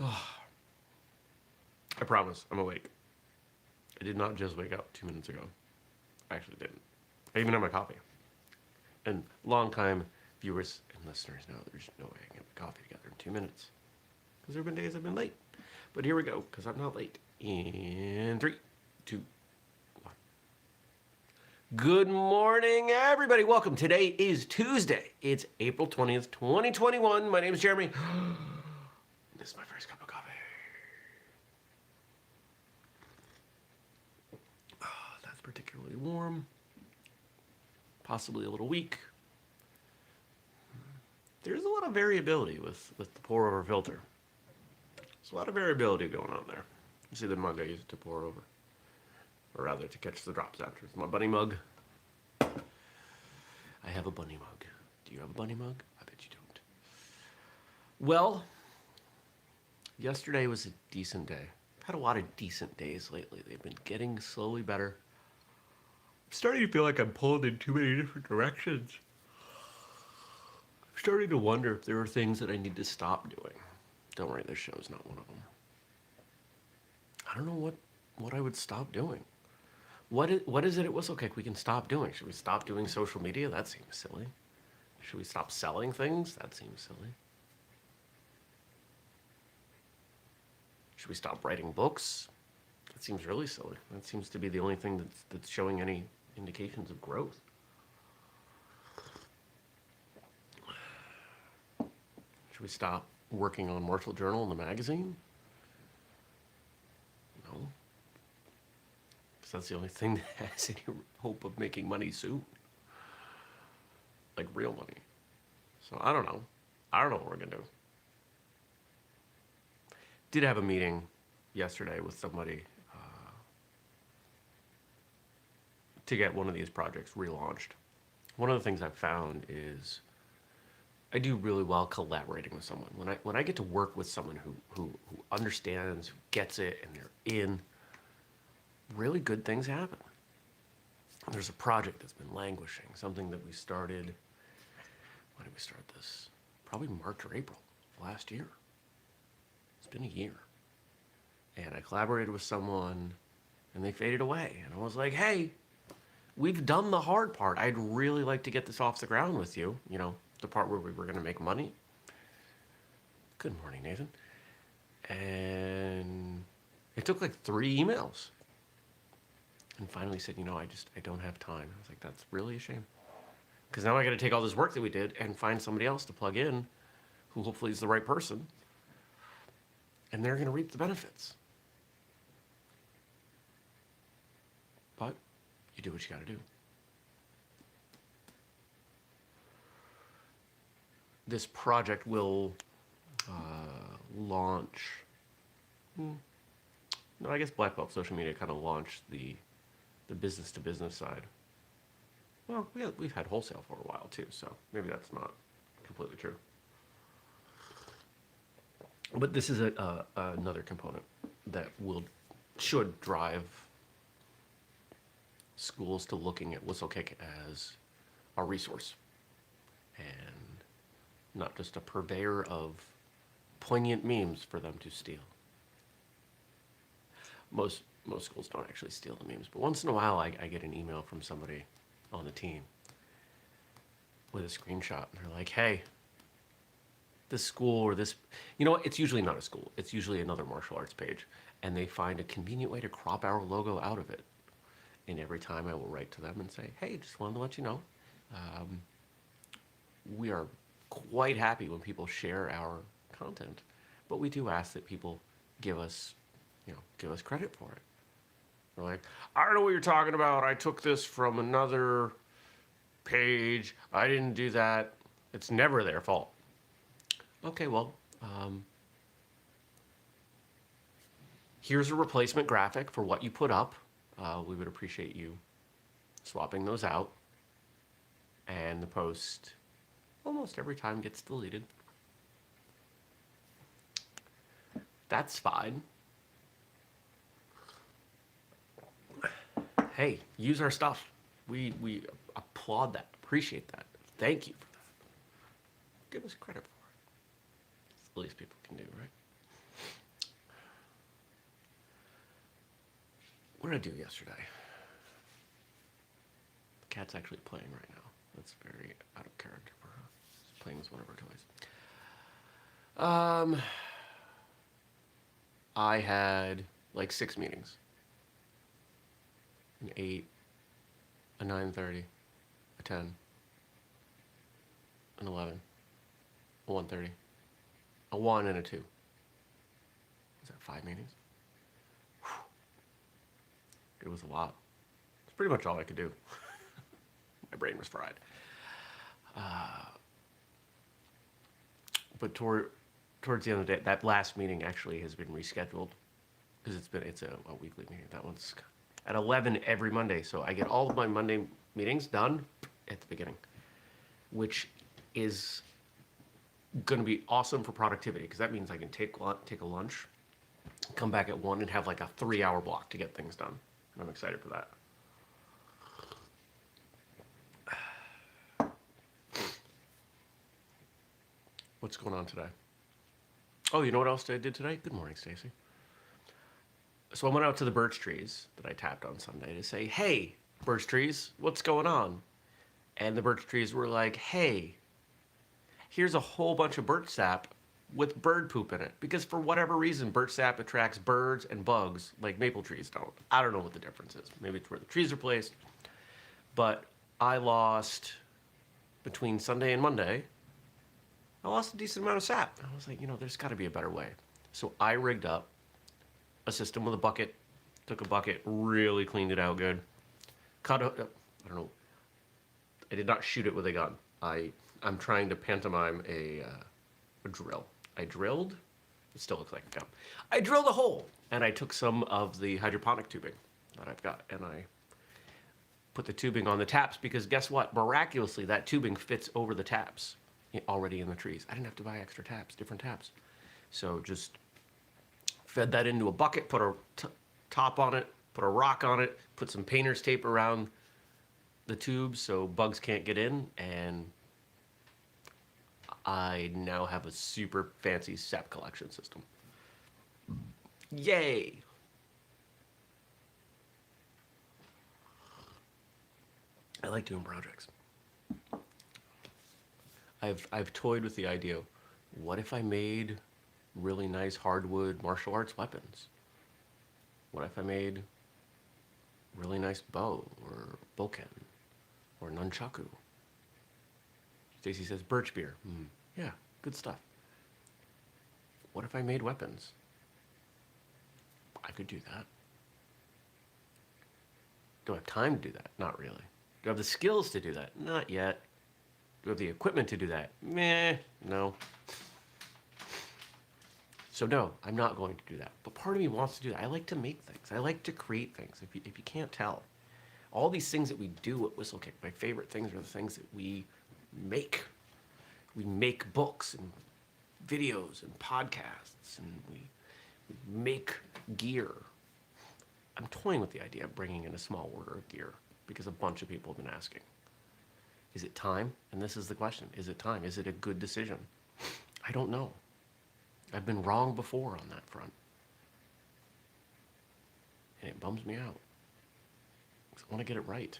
I promise, I'm awake. I did not just wake up 2 minutes ago. I actually didn't. I even had my coffee. And long-time viewers and listeners know there's no way I can get my coffee together in 2 minutes. Because there have been days I've been late. But here we go, because I'm not late. In 3, 2, 1. Good morning, everybody. Welcome. Today is Tuesday. It's April 20th, 2021. My name is Jeremy. This is my first cup of coffee. That's particularly warm. Possibly a little weak. There's a lot of variability with the pour over filter. There's a lot of variability going on there. You see the mug I use it to pour over. Or rather, to catch the drops after. It's my bunny mug. I have a bunny mug. Do you have a bunny mug? I bet you don't. Well, yesterday was a decent day. I've had a lot of decent days lately. They've been getting slowly better. I'm starting to feel like I'm pulled in too many different directions. I'm starting to wonder if there are things that I need to stop doing. Don't worry, this show's not one of them. I don't know what I would stop doing. What is it at Whistlekick we can stop doing? Should we stop doing social media? That seems silly. Should we stop selling things? That seems silly. Should we stop writing books? That seems really silly. That seems to be the only thing that's showing any indications of growth. Should we stop working on Martial Journal in the magazine? No. Because that's the only thing that has any hope of making money soon. Like real money. So I don't know. I don't know what we're going to do. Did have a meeting yesterday with somebody to get one of these projects relaunched. One of the things I've found is I do really well collaborating with someone. When I get to work with someone who understands, who gets it, and they're in, really good things happen. There's a project that's been languishing, something that we started, when did we start this? Probably March or April of last year. It's been a year. And I collaborated with someone, and they faded away. And I was like, hey, we've done the hard part. I'd really like to get this off the ground with you. You know, the part where we were going to make money. Good morning, Nathan. And it took like 3 emails. And finally said, you know, I don't have time. I was like, that's really a shame. Because now I got to take all this work that we did and find somebody else to plug in who hopefully is the right person. And they're going to reap the benefits. But you do what you got to do. This project will launch. No, I guess Black Belt Social Media kind of launched the business to business side. Well, we've had wholesale for a while too, so maybe that's not completely true. But this is another component that should drive schools to looking at Whistlekick as a resource and not just a purveyor of poignant memes for them to steal. Most schools don't actually steal the memes, but once in a while I get an email from somebody on the team with a screenshot, and they're like, hey, this school or this, you know what, it's usually not a school, it's usually another martial arts page, and they find a convenient way to crop our logo out of it. And every time I will write to them and say, hey, just wanted to let you know, we are quite happy when people share our content, but we do ask that people give us credit for it. They're like, I don't know what you're talking about. I took this from another page. I didn't do that. It's never their fault. Okay, well, here's a replacement graphic for what you put up. We would appreciate you swapping those out. And the post almost every time gets deleted. That's fine. Hey, use our stuff. We applaud that, appreciate that. Thank you for that. Give us credit for it. It's the least people can do, right? What did I do yesterday? The cat's actually playing right now. That's very out of character for her. She's playing with one of her toys. I had like 6 meetings. An 8, a 9:30, a 10, an 11, a 1:30, a 1, and a 2. Is that 5 meetings? Whew. It was a lot. It's pretty much all I could do. My brain was fried. But towards the end of the day, that last meeting actually has been rescheduled because it's a weekly meeting. That one's at 11 every Monday, so I get all of my Monday meetings done at the beginning, which is going to be awesome for productivity because that means I can take a lunch, come back at 1, and have like a 3-hour block to get things done. And I'm excited for that. What's going on today? Oh, you know what else I did today? Good morning, Stacy. So I went out to the birch trees that I tapped on Sunday to say, hey, birch trees, what's going on? And the birch trees were like, hey, here's a whole bunch of birch sap with bird poop in it. Because for whatever reason, birch sap attracts birds and bugs like maple trees don't. I don't know what the difference is. Maybe it's where the trees are placed. But I lost, between Sunday and Monday, I lost a decent amount of sap. I was like, there's got to be a better way. So I rigged up a system with a bucket, took a bucket, really cleaned it out good. I don't know, I did not shoot it with a gun. I'm trying to pantomime a drill. I drilled, it still looks like a gun. I drilled a hole, and I took some of the hydroponic tubing that I've got, and I put the tubing on the taps, because guess what? Miraculously, that tubing fits over the taps already in the trees. I didn't have to buy extra taps, different taps. So just fed that into a bucket, put a top on it, put a rock on it, put some painter's tape around the tubes so bugs can't get in, and I now have a super fancy sap collection system. Yay! I like doing projects. I've toyed with the idea, what if I made really nice hardwood martial arts weapons? What if I made really nice bow or bokken or nunchaku? Stacy says birch beer. Yeah, good stuff. What if I made weapons? I could do that. Do I have time to do that? Not really. Do I have the skills to do that? Not yet. Do I have the equipment to do that? Meh, no. So no, I'm not going to do that. But part of me wants to do that. I like to make things. I like to create things, if you can't tell. All these things that we do at whistlekick, my favorite things are the things that we make. We make books and videos and podcasts, and we make gear. I'm toying with the idea of bringing in a small order of gear because a bunch of people have been asking. Is it time? And this is the question. Is it time? Is it a good decision? I don't know. I've been wrong before on that front. And it bums me out. Because I want to get it right.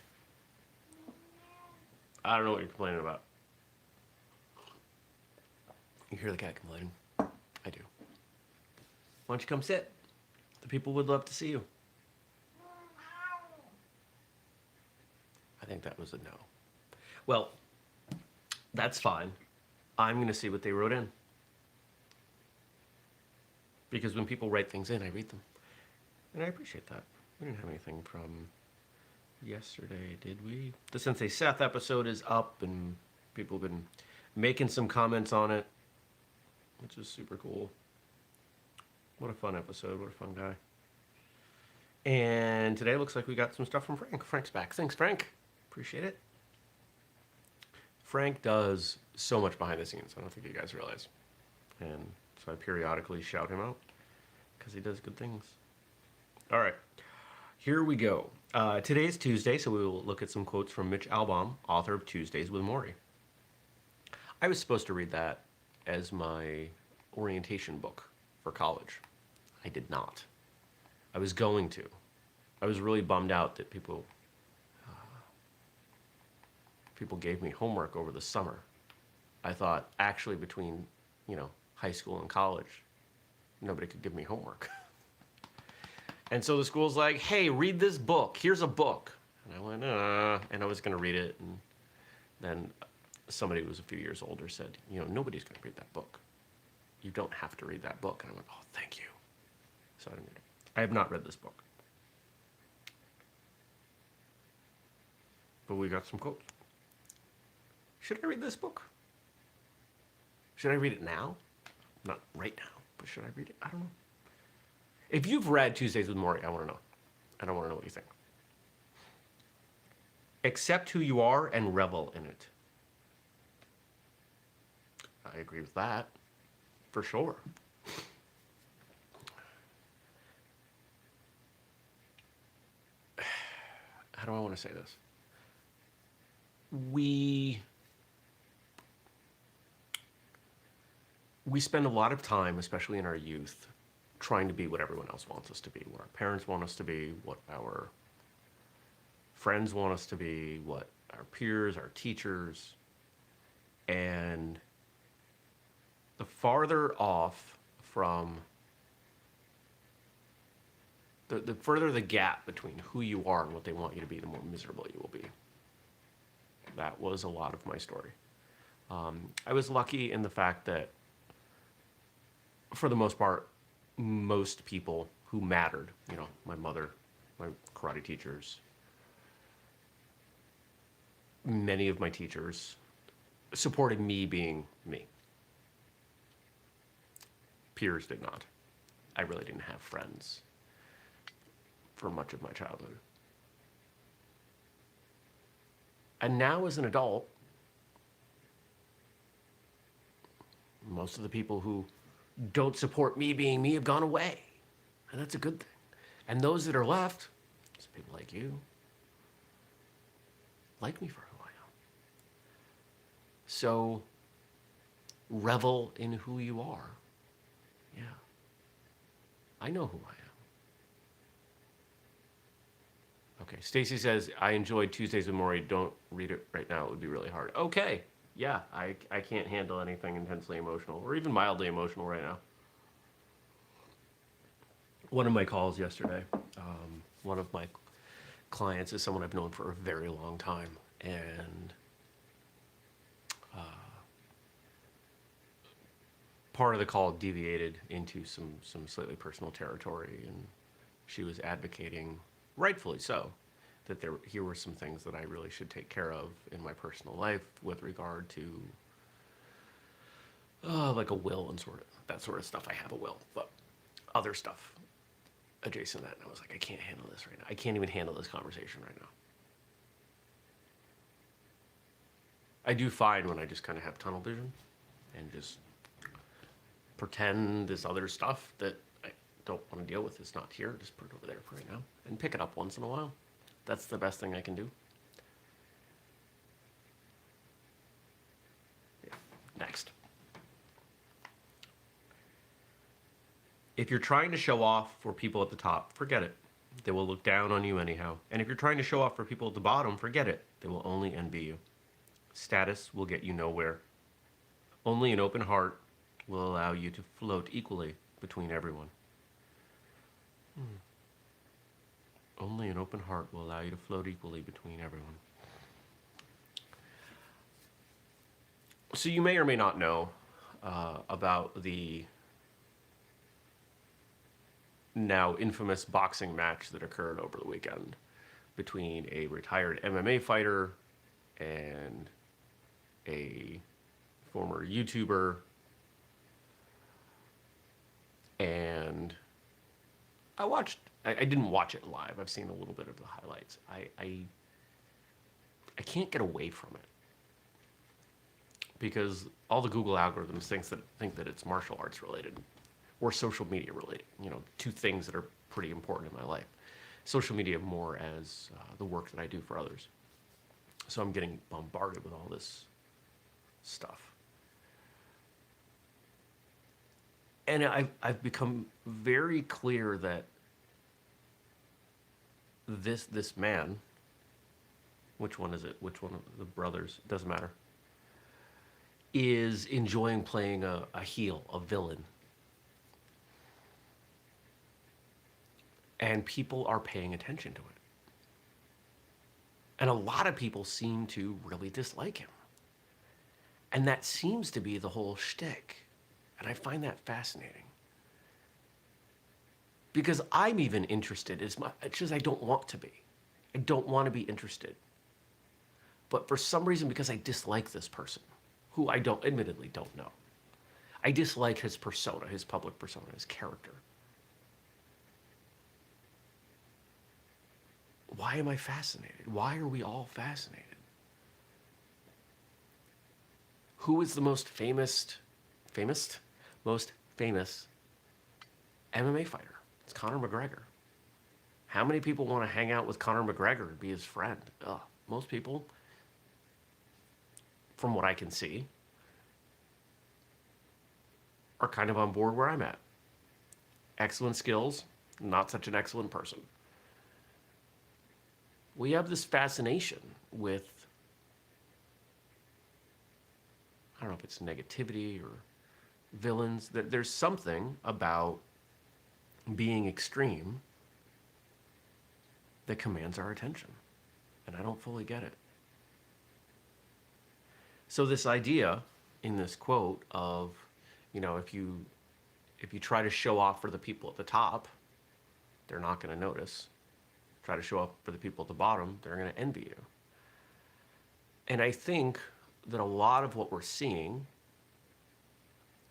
I don't know what you're complaining about. You hear the cat complaining? I do. Why don't you come sit? The people would love to see you. I think that was a no. Well, that's fine. I'm going to see what they wrote in. Because when people write things in, I read them. And I appreciate that. We didn't have anything from yesterday, did we? The Sensei Seth episode is up, and people have been making some comments on it, which is super cool. What a fun episode. What a fun guy. And today looks like we got some stuff from Frank. Frank's back. Thanks, Frank. Appreciate it. Frank does so much behind the scenes. I don't think you guys realize. And so I periodically shout him out because he does good things. All right, here we go. Today's Tuesday, so we will look at some quotes from Mitch Albom, author of Tuesdays with Morrie. I was supposed to read that as my orientation book for college. I did not. I was going to, I was really bummed out that people gave me homework over the summer. I thought actually between, high school and college, nobody could give me homework. And so the school's like, hey, read this book. Here's a book. And I went, and I was going to read it. And then somebody who was a few years older said, nobody's going to read that book. You don't have to read that book. And I went, oh, thank you. So I didn't read it. I have not read this book. But we got some quotes. Should I read this book? Should I read it now? Not right now, but should I read it? I don't know. If you've read Tuesdays with Morrie, I want to know. And I want to know what you think. Accept who you are and revel in it. I agree with that, for sure. How do I want to say this? We spend a lot of time, especially in our youth, trying to be what everyone else wants us to be, what our parents want us to be, what our friends want us to be, what our peers, our teachers. And the farther off from, the further the gap between who you are and what they want you to be, the more miserable you will be. That was a lot of my story. I was lucky in the fact that, for the most part, most people who mattered, my mother, my karate teachers, many of my teachers supported me being me. Peers did not. I really didn't have friends for much of my childhood. And now as an adult, most of the people who don't support me being me have gone away. And that's a good thing. And those that are left, it's people like you, like me for who I am. So, revel in who you are. Yeah. I know who I am. Okay, Stacy says, I enjoyed Tuesdays with Morrie. Don't read it right now. It would be really hard. Okay. Yeah, I can't handle anything intensely emotional or even mildly emotional right now. One of my calls yesterday, one of my clients is someone I've known for a very long time, and part of the call deviated into some slightly personal territory, and she was advocating, rightfully so, that here were some things that I really should take care of in my personal life with regard to like a will and that sort of stuff. I have a will, but other stuff adjacent to that. And I was like, I can't handle this right now. I can't even handle this conversation right now. I do find when I just kind of have tunnel vision and just pretend this other stuff that I don't want to deal with is not here, just put it over there for right now and pick it up once in a while. That's the best thing I can do. Yeah. Next. If you're trying to show off for people at the top, forget it. They will look down on you anyhow. And if you're trying to show off for people at the bottom, forget it. They will only envy you. Status will get you nowhere. Only an open heart will allow you to float equally between everyone. Only an open heart will allow you to float equally between everyone. So you may or may not know about the now infamous boxing match that occurred over the weekend between a retired MMA fighter and a former YouTuber. And I didn't watch it live. I've seen a little bit of the highlights. I can't get away from it because all the Google algorithms think that it's martial arts related or social media related. Two things that are pretty important in my life. Social media more as the work that I do for others. So I'm getting bombarded with all this stuff. And I've become very clear that this man, which one is it? Which one of the brothers? Doesn't matter. Is enjoying playing a heel, a villain, and people are paying attention to it. And a lot of people seem to really dislike him. And that seems to be the whole shtick. And I find that fascinating. Because I'm even interested, it's just I don't want to be. I don't want to be interested. But for some reason, because I dislike this person, who I admittedly don't know, I dislike his persona, his public persona, his character. Why am I fascinated? Why are we all fascinated? Who is the most most famous MMA fighter? It's Conor McGregor. How many people want to hang out with Conor McGregor and be his friend? Ugh, most people, from what I can see, are kind of on board where I'm at. Excellent skills, not such an excellent person. We have this fascination with, I don't know if it's negativity or villains, that there's something about being extreme that commands our attention. And I don't fully get it. So this idea in this quote of, if you try to show off for the people at the top, they're not going to notice. Try to show up for the people at the bottom, they're going to envy you. And I think that a lot of what we're seeing,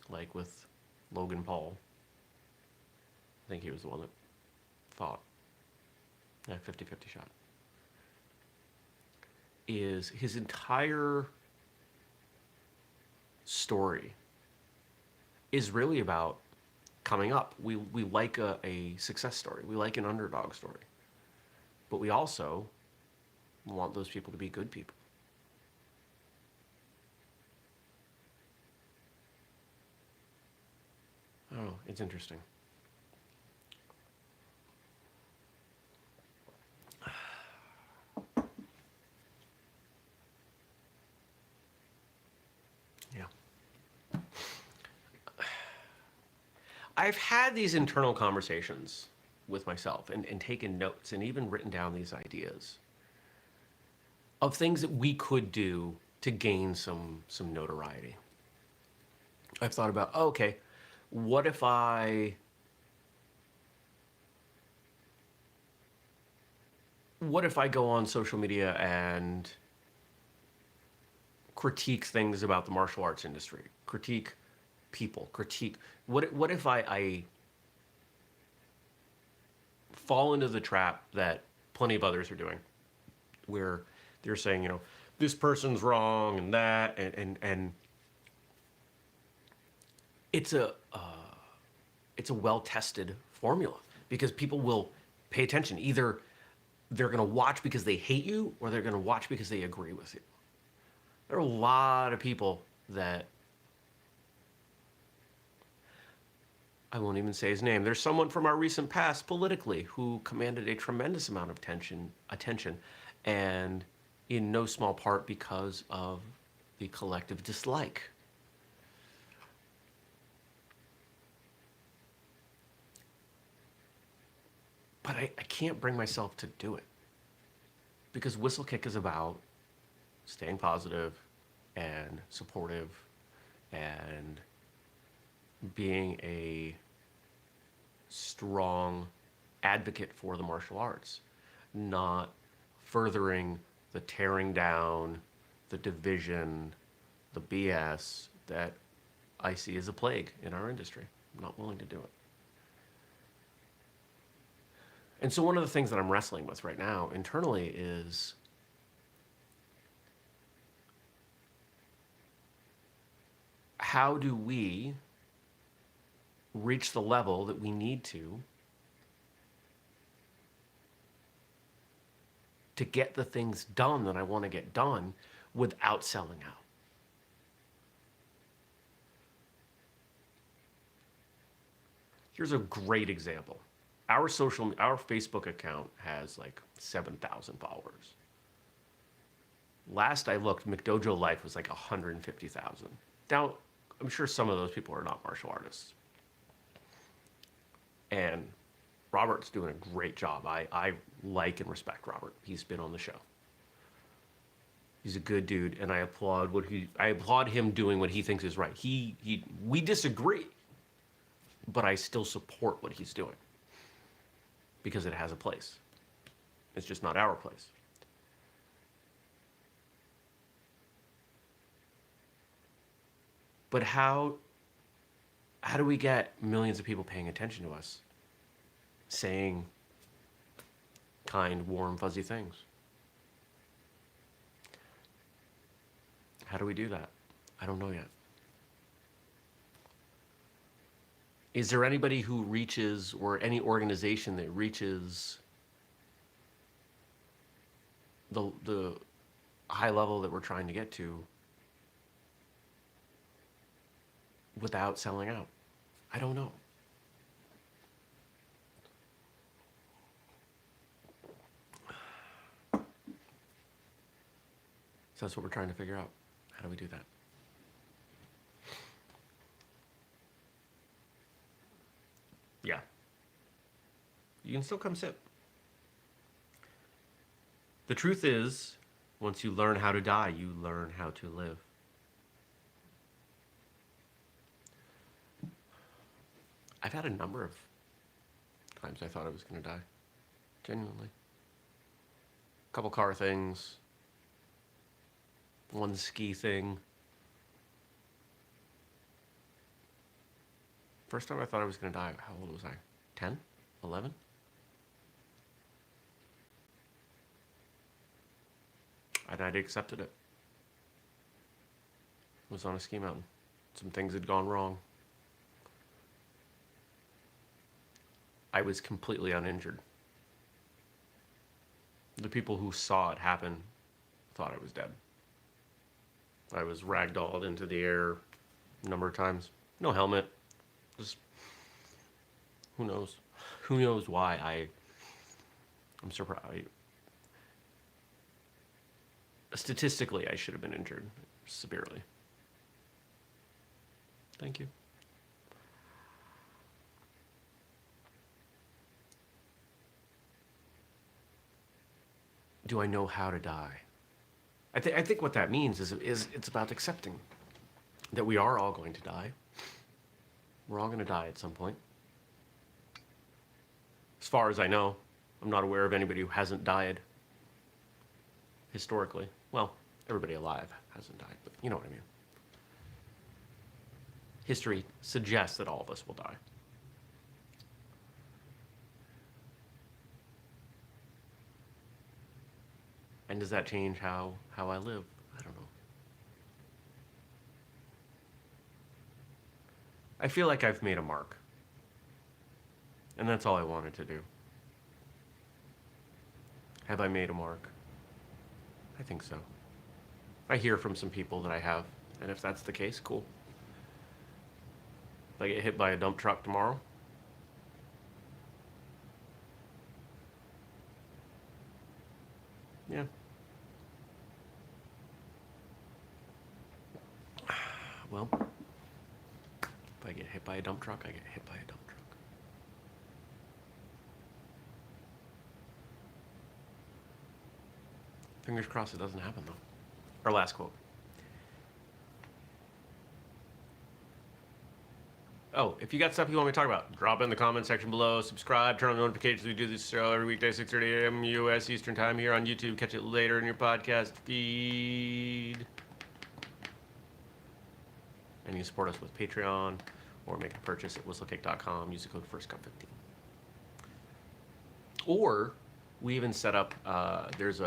like with Logan Paul, I think he was the one that fought that 50-50 shot, is his entire story is really about coming up. We like a success story. We like an underdog story. But we also want those people to be good people. Oh, it's interesting. Yeah. I've had these internal conversations with myself and taken notes and even written down these ideas of things that we could do to gain some notoriety. I've thought about, okay, what if I go on social media and critique things about the martial arts industry, critique people, what if I fall into the trap that plenty of others are doing, where they're saying, this person's wrong and that, and it's a well-tested formula, because people will pay attention. Either they're going to watch because they hate you, or they're going to watch because they agree with you. There are a lot of people that, I won't even say his name. There's someone from our recent past politically who commanded a tremendous amount of attention, and in no small part because of the collective dislike. But I can't bring myself to do it, because whistlekick is about staying positive and supportive and being a strong advocate for the martial arts, not furthering the tearing down, the division, the BS that I see as a plague in our industry. I'm not willing to do it. And so one of the things that I'm wrestling with right now internally is, how do we reach the level that we need to get the things done that I want to get done without selling out? Here's a great example. Our Facebook account has like 7,000 followers. Last I looked, McDojo Life was like 150,000. Now, I'm sure some of those people are not martial artists. And Robert's doing a great job. I like and respect Robert. He's been on the show. He's a good dude, and I applaud him doing what he thinks is right. We disagree, but I still support what he's doing because it has a place. It's just not our place. But how do we get millions of people paying attention to us, saying kind, warm, fuzzy things? How do we do that? I don't know yet. Is there anybody who reaches, or any organization that reaches the high level that we're trying to get to without selling out? I don't know. So that's what we're trying to figure out. How do we do that? Yeah. You can still come sit. The truth is, once you learn how to die, you learn how to live. I've had a number of times I thought I was going to die. Genuinely. A couple car things. One ski thing. First time I thought I was going to die, how old was I? 10? 11? And I'd accepted it. I was on a ski mountain. Some things had gone wrong. I was completely uninjured. The people who saw it happen thought I was dead. I was ragdolled into the air a number of times. No helmet. Just, who knows? Who knows why I'm surprised. Statistically, I should have been injured severely. Thank you. Do I know how to die? I think what that means is it's about accepting that we are all going to die. We're all going to die at some point. As far as I know, I'm not aware of anybody who hasn't died historically. Well, everybody alive hasn't died, but you know what I mean. History suggests that all of us will die. And does that change how I live? I don't know. I feel like I've made a mark. And that's all I wanted to do. Have I made a mark? I think so. I hear from some people that I have, and if that's the case, cool. If I get hit by a dump truck tomorrow, yeah. Well, if I get hit by a dump truck, I get hit by a dump truck. Fingers crossed it doesn't happen, though. Our last quote. Oh, if you got stuff you want me to talk about, drop it in the comment section below. Subscribe, turn on notifications. We do this show every weekday, 6:30 a.m. U.S. Eastern Time here on YouTube. Catch it later in your podcast feed. And you can support us with Patreon or make a purchase at whistlekick.com. Use the code FIRSTCUP15. Or we even set up, there's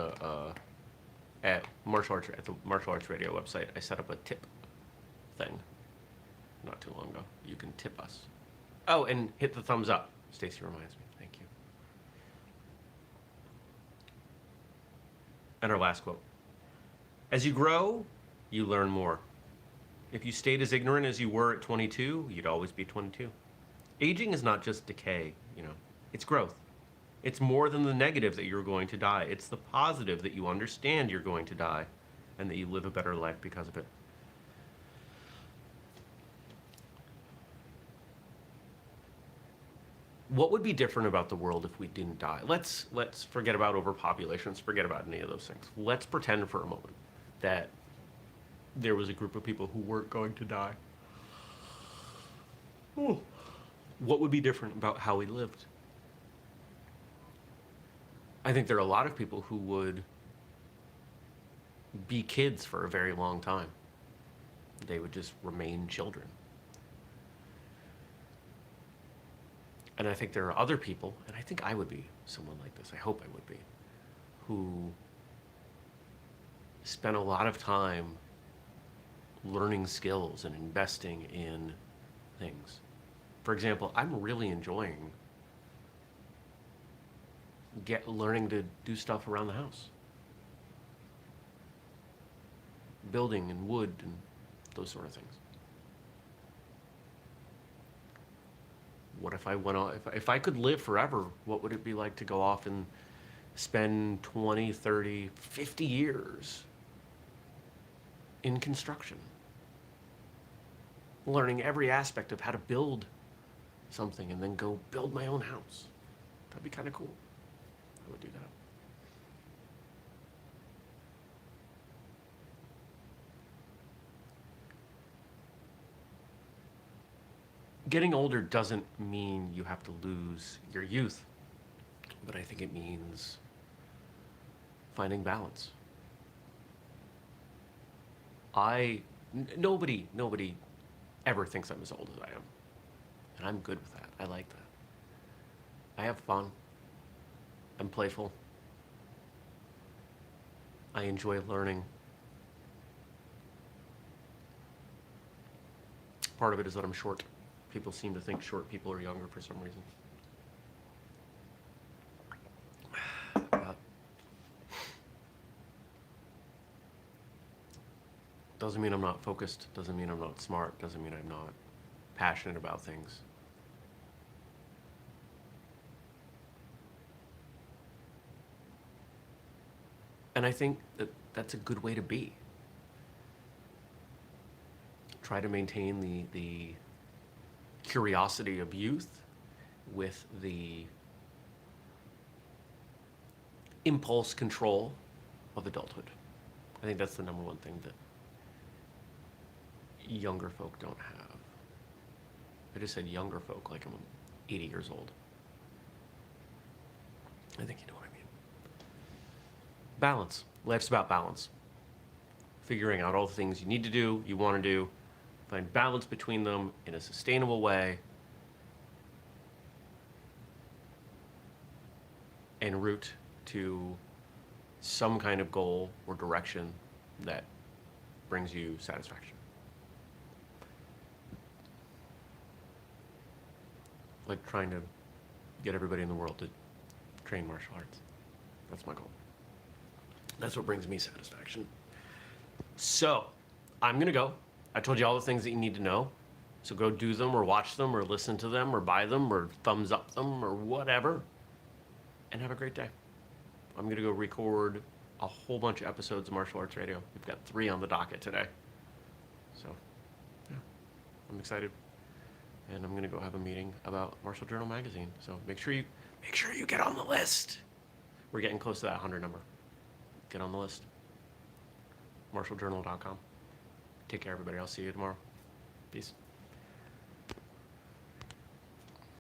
at the Martial Arts Radio website, I set up a tip thing not too long ago. You can tip us. Oh, and hit the thumbs up. Stacy reminds me. Thank you. And our last quote. As you grow, you learn more. If you stayed as ignorant as you were at 22, you'd always be 22. Aging is not just decay, you know. It's growth. It's more than the negative that you're going to die. It's the positive that you understand you're going to die and that you live a better life because of it. What would be different about the world if we didn't die? Let's forget about overpopulation. Let's forget about any of those things. Let's pretend for a moment that there was a group of people who weren't going to die. Ooh. What would be different about how we lived? I think there are a lot of people who would be kids for a very long time. They would just remain children. And I think there are other people, and I think I would be someone like this, I hope I would be, who spend a lot of time learning skills and investing in things. For example, I'm really enjoying learning to do stuff around the house. Building and wood and those sort of things. What if I went on, if I could live forever, what would it be like to go off and spend 20, 30, 50 years in construction? Learning every aspect of how to build something and then go build my own house. That'd be kind of cool. I would do that. Getting older doesn't mean you have to lose your youth, but I think it means finding balance. Nobody ever thinks I'm as old as I am, and I'm good with that. I like that. I have fun. I'm playful. I enjoy learning. Part of it is that I'm short. People seem to think short people are younger for some reason. But doesn't mean I'm not focused, doesn't mean I'm not smart, doesn't mean I'm not passionate about things. And I think that that's a good way to be. Try to maintain the curiosity of youth with the impulse control of adulthood. I think that's the number one thing that younger folk don't have. I just said younger folk like I'm 80 years old. I think you know what I mean. Balance. Life's about balance. Figuring out all the things you need to do, you want to do, find balance between them in a sustainable way, en route to some kind of goal or direction that brings you satisfaction. Like trying to get everybody in the world to train martial arts. That's my goal. That's what brings me satisfaction. So, I'm gonna go. I told you all the things that you need to know. So go do them or watch them or listen to them or buy them or thumbs up them or whatever. And have a great day. I'm gonna go record a whole bunch of episodes of Martial Arts Radio. We've got 3 on the docket today. So, yeah, I'm excited. And I'm gonna go have a meeting about Martial Journal magazine. So make sure you get on the list. We're getting close to that 100 number. Get on the list. MartialJournal.com. Take care, everybody. I'll see you tomorrow. Peace.